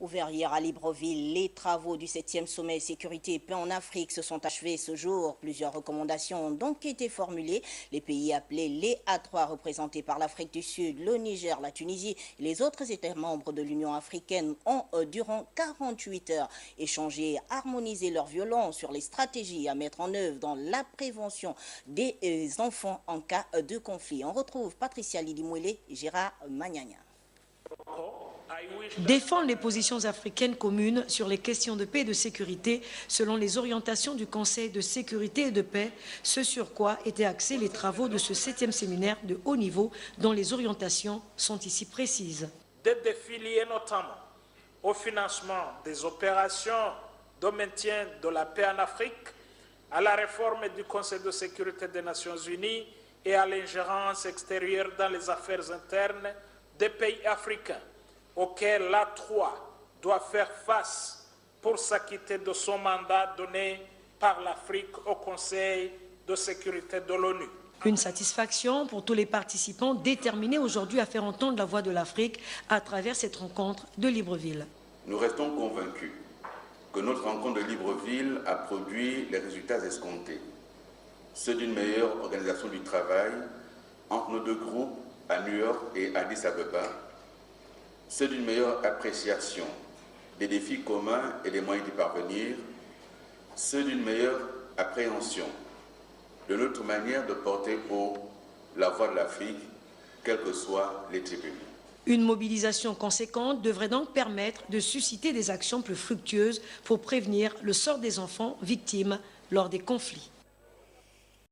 Ouvert hier à Libreville, les travaux du 7e sommet sécurité et paix en Afrique se sont achevés ce jour. Plusieurs recommandations ont donc été formulées. Les pays appelés les A3 représentés par l'Afrique du Sud, le Niger, la Tunisie et les autres États membres de l'Union africaine ont, durant 48 heures, échangé et harmonisé leurs violons sur les stratégies à mettre en œuvre dans la prévention des enfants en cas de conflit. On retrouve Patricia Lidimouélé et Gérard Magnagna. Défendre les positions africaines communes sur les questions de paix et de sécurité selon les orientations du Conseil de sécurité et de paix, ce sur quoi étaient axés les travaux de ce 7e séminaire de haut niveau dont les orientations sont ici précises. De défiler notamment au financement des opérations de maintien de la paix en Afrique, à la réforme du Conseil de sécurité des Nations Unies et à l'ingérence extérieure dans les affaires internes des pays africains, auquel l'A3 doit faire face pour s'acquitter de son mandat donné par l'Afrique au Conseil de sécurité de l'ONU. Une satisfaction pour tous les participants déterminés aujourd'hui à faire entendre la voix de l'Afrique à travers cette rencontre de Libreville. Nous restons convaincus que notre rencontre de Libreville a produit les résultats escomptés, ceux d'une meilleure organisation du travail entre nos deux groupes à New York et Addis Abeba, ceux d'une meilleure appréciation des défis communs et des moyens d'y parvenir, ceux d'une meilleure appréhension de notre manière de porter haut la voix de l'Afrique, quelles que soient les tribunes. Une mobilisation conséquente devrait donc permettre de susciter des actions plus fructueuses pour prévenir le sort des enfants victimes lors des conflits.